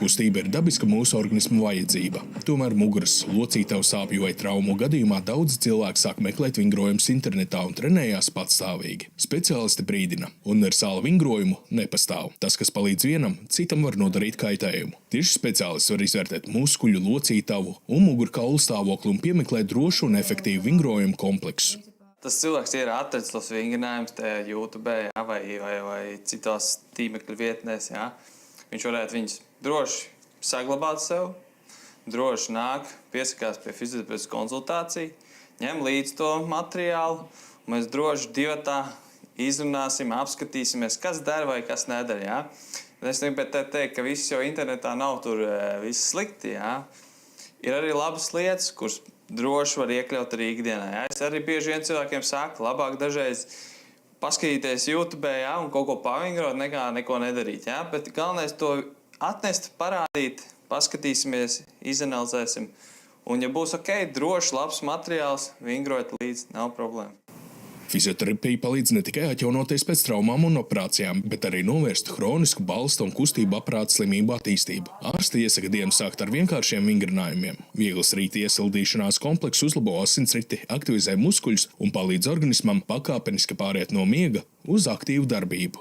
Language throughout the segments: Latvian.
Kustība ir dabiska mūsu organisma vajadzība. Tomēr muguras, locītavu sāpju vai traumu gadījumā daudzi cilvēki sāk meklēt vingrojumus internetā un trenējās patstāvīgi. Speciālisti brīdina, universāla vingrojumu nepastāv. Tas, kas palīdz vienam, citam var nodarīt kaitējumu. Tieši speciālists var izvērtēt muskuļu, locītavu un mugurkaulu stāvokli un piemeklēt drošu un efektīvu vingrojumu kompleksu. Tas cilvēks ir atracis tos vingrinājumus YouTube vai citās tīmekļa vietnēs. Jā. Viņš varētu viņus droši saglabāt sev, droši nāk, piesakās pie fizioterapeita konsultāciju, ņem līdzi to materiālu, un mēs droši divatā izrunāsim, apskatīsimies, kas dara vai kas nedara. Jā. Es gribētu teikt, ka viss jau internetā nav tur viss slikti. Jā. Ir arī labas lietas, kuras droši var iekļaut arī ikdienā. Jā. Es arī bieži vien cilvēkiem saku, labāk dažreiz paskatīties YouTube, jā, un kaut ko pavingrot, nekā neko nedarīt. Jā. Bet galvenais to atnest, parādīt, paskatīsimies, izanalizēsim. Un ja būs ok, droši, labs materiāls, vingrot līdzi, nav problēma. Fizioterapija palīdz ne tikai atjaunoties pēc traumām un operācijām, bet arī novērst hronisku balstu un kustību aparāta slimību attīstību. Ārsti iesaka dienu sākt ar vienkāršiem vingrinājumiem. Viegls rīta iesildīšanās komplekss uzlabo asinsriti, aktivizē muskuļus un palīdz organismam pakāpeniski pāriet no miega uz aktīvu darbību.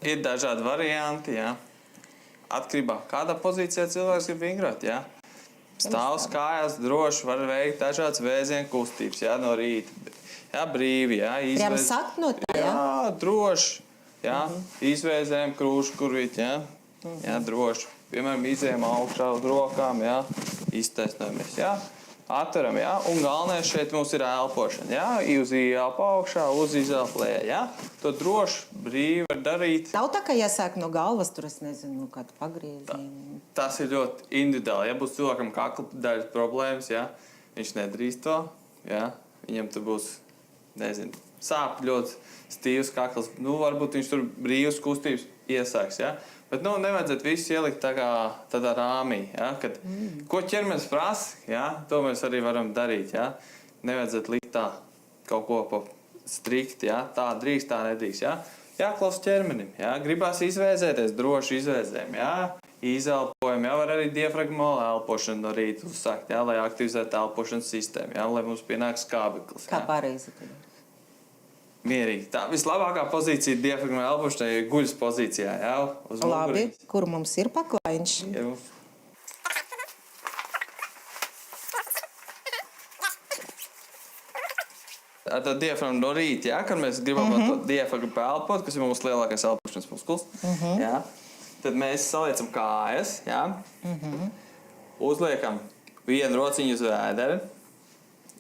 Ir dažādi varianti, jā. Atkarībā, kādā pozīcijā cilvēks grib vingrot, jā. Stāvs kājās droši var veikt dažādas vēzienu kustības, jā, no rīta. Jā, brīvi, jā, Prям sakt no tā, jā? Jā, droši, jā, izvēzējam krūšu kurvīt, jā, jā, droši. Piemēram, izējam augšā uz rokām, jā, iztaisnojamies, jā, atveram, jā, un galvenais šeit mums ir elpošana, jā, uz ieelpa augšā, uz izelpa lejā, jā, to droši, brīvi var darīt. Nav tā, ka jāsāk no galvas, tur es nezinu, kādu pagriezienu. Tas ir ļoti individuāli, ja būs cilvēkam kakla daļas problēmas, jā, viņš nedarīs to, jā, viņam tur būs, nezinu, sāp ļoti stīvs kakls. Nu, varbūt viņš tur brīvas kustības iesāks, ja? Bet, nu, nevajadzētu visu ielikt tādā rāmī, ja? Kad, ko ķermenis prasa, ja? To mēs arī varam darīt, ja? Nevajadzētu likt tā kaut ko pa strikt, ja? Tā drīkst, tā nedrīkst, ja? Jāklaus ķermenim, ja? Gribās izvēzēties, droši izvēzēm, ja? Izelpojam, ja? Var arī diafragmāla elpošana no rīta uzsākt, ja? Lai aktivizētu elpošanas sistēmu, ja? Lai mums pienāk skābeklis. Kā pareizi? Mierīgi. Tā vislabākā pozīcija diafragmāla elpošanai ir guļas pozīcijā, jā, uz Labi, muguras. kur mums ir paklaiņš? Ar tā diafragmu no rīta, jā, kad mēs gribam to diafragmu elpot, kas ir mums lielākais elpošanas muskuls, jā, tad mēs saliecam kājas, jā, uzliekam vienu rociņu uz vēdera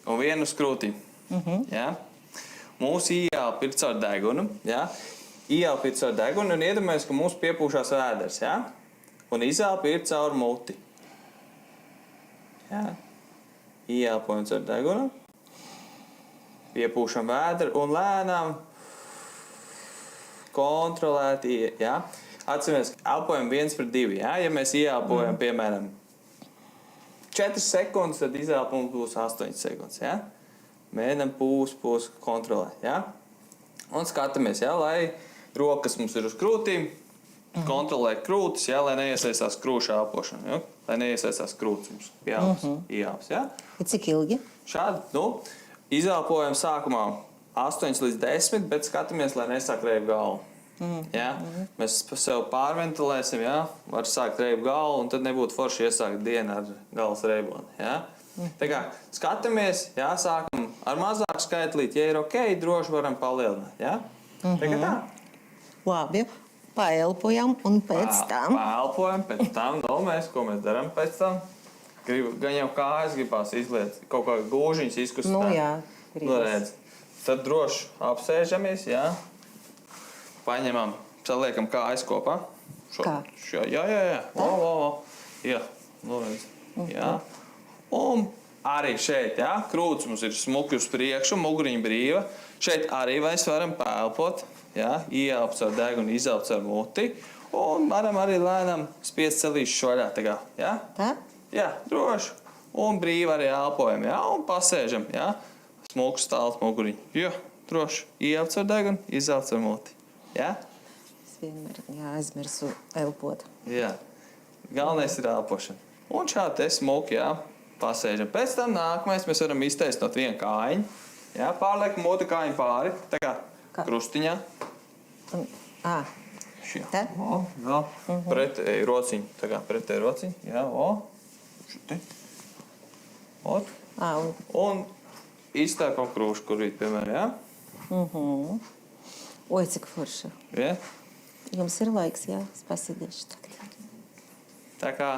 un vienu uz krūti, jā. Mūsu ieelpa ir caur degunu, jā. Ieelpa ir caur degunu un iedomājamies, ka mūsu piepūšās vēders, jā. Un izelpa ir caur muti. Jā. Ieelpojam caur degunu. Piepūšam vēderu un lēnām kontrolēti, jā. Atceramies, elpojam 1:2, jā. Ja mēs ieelpojam, piemēram, 4 sekundes, tad izelpa mums būs 8 sekundes, jā. Mēģinam pūs kontrolēt, ja? Un skatāmies, ja, lai rokas mums ir uz krūtīm, kontrolē krūtis, ja, lai neiesaistās krūšu elpošana, ja? Lai neiesaistās krūtis mums ieelpas, ja? Cik ilgi? Šādi, nu, izelpojam sākumā 8 līdz 10, bet skatāmies, lai nesāk reibu galvu. Ja? Mēs sev pārventilēsim, ja? Var sākt reibu galvu, un tad nebūtu forši iesākt dienu ar galvas reiboni, ja? Tā kā skatāmies, jā, sākam ar mazāku skaitlīt, ja ir ok, droši varam palielināt, jā? Tā kā tā. Labi, paelpojam un pēc tam. Paelpojam, pēc tam, no mēs, ko mēs darām pēc tam? Gan jau kājas gribās izliet, kaut kā gūžiņas izkustāt. Nu jā, gribas. Tad droši apsēžamies, jā? Paņemam, saliekam kājas kopā. Kā? Jā. Jā, lūdzu, jā. Un arī šeit, jā, krūtis mums ir smuki uz priekšu, muguriņa brīva. Šeit arī mēs varam pēlpot, jā, ieelpt caur degunu, izelpt caur muti. Un varam arī lēnām spiest celīšu šoļā, tā, jā? Tā? Jā, droši. Un brīvi arī elpojam, jā, un pasēžam, jā. Smuku stālt muguriņu, jā, droši. Ieelpt caur degunu, izelpt caur muti, jā? Es vienmēr aizmirsu elpot. Jā. Galvenais ir elpošana. Un šādi te smuki, jā, pasēžam. Pēc tam nākamais mēs varam iztaisnot vienu kājiņu. Jā, pārliekam otru kājiņu pāri. Tā kā krustiņā. Te? O, vēl pretēji rociņu. Tā kā pretēji rociņu. Jā, o. Šitī. Ot. Un iztēko krūšu kurīt, piemēram, jā. Oi, cik forši. Jā. Jums ir laiks, jā, es pasēdēšu tagad. Tā kā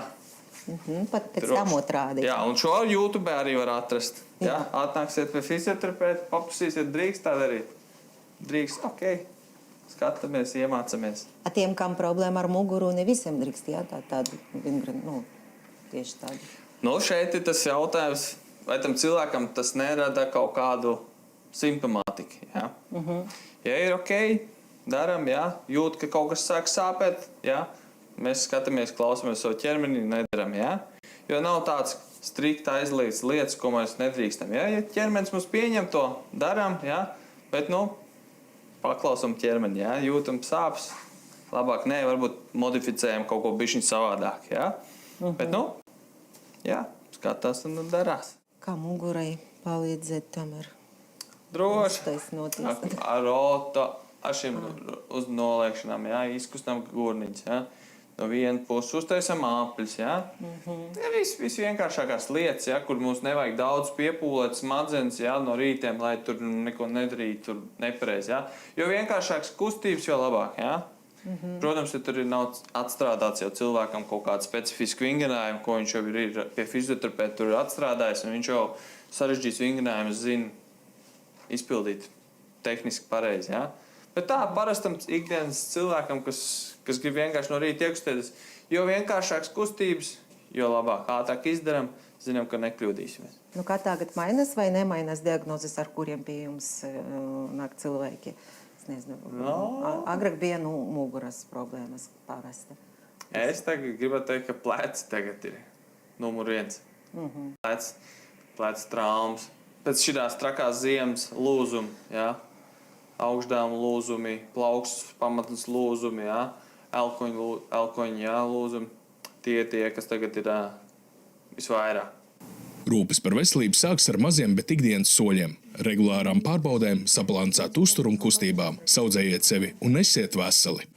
Pat pēc tam otrādi. Jā, un šo YouTube arī var atrast. Jā. Atnāksiet pie fizioterapeita, paprasīsiet, drīkst tā darīt. Drīkst, ok. Skatāmies, iemācamies. Tiem, kam problēma ar muguru, ne visiem drīkst, jā, tādi, tieši tādi. Nu, šeit ir tas jautājums, vai tam cilvēkam tas nerada kaut kādu simptomātiku, jā. Ja ir ok, daram, jā, jūt, ka kaut kas sāk sāpēt, jā. Mēs skatāmies, klausamies savu ķermeni, nedaram, jā. Jo nav tāds strikt aizliegts lietas, ko mēs nedrīkstam, jā. Ja ķermenis mums pieņem to, daram, jā. Bet, paklausam ķermeni, jā. Jūtam sāpes, labāk nē, varbūt modificējam kaut ko bišķiņ savādāk, jā. Bet, jā, skatās un darās. Kā mugurai palīdzēt tomēr? Droši. Uztaisnoties. Ar rotu, ar šiem uz noliekšanām, jā, izkustam gurniņas, jā. No viena puses uztaisam apļus, jā. Visvienkāršākās lietas, jā, kur mums nevajag daudz piepūlēt smadzenes, jā, no rītiem, lai tur neko nedarītu, tur nepareizi, jā. Jo vienkāršākas kustības, jo labāk, jā. Protams, ja tur nav atstrādāts jau cilvēkam kaut kāda specifiska vingrinājuma, ko viņš jau ir pie fizioterapeita tur atstrādājis, un viņš jau sarežģīts vingrinājumus zina izpildīt tehniski pareizi, jā. Bet tā parastam ikdienas cilvēkam, kas grib vienkārši no rīta iekustēties, jo vienkāršāks kustības, jo labāk ātrāk izdaram, zinām, ka nekļūdīsimies. Kā tagad mainās vai nemainās diagnozes, ar kuriem pie jums nāk cilvēki? Es nezinu. Agrāk bija muguras problēmas parasti. Es tagad gribētu teikt, ka pleci tagad ir numur 1. Pleci traumas. Pēc šitās trakās ziemas lūzumi, jā. Augšdāmu lūzumi, plaukstas pamatnes lūzumi, jā. Elkoņi, jā, lūzumi. Tie, kas tagad ir visvairāk. Rūpes par veselību sāks ar maziem, bet ikdienas soļiem. Regulārām pārbaudēm, sabalansētu uzturu un kustībām. Saudzējiet sevi un esiet veseli!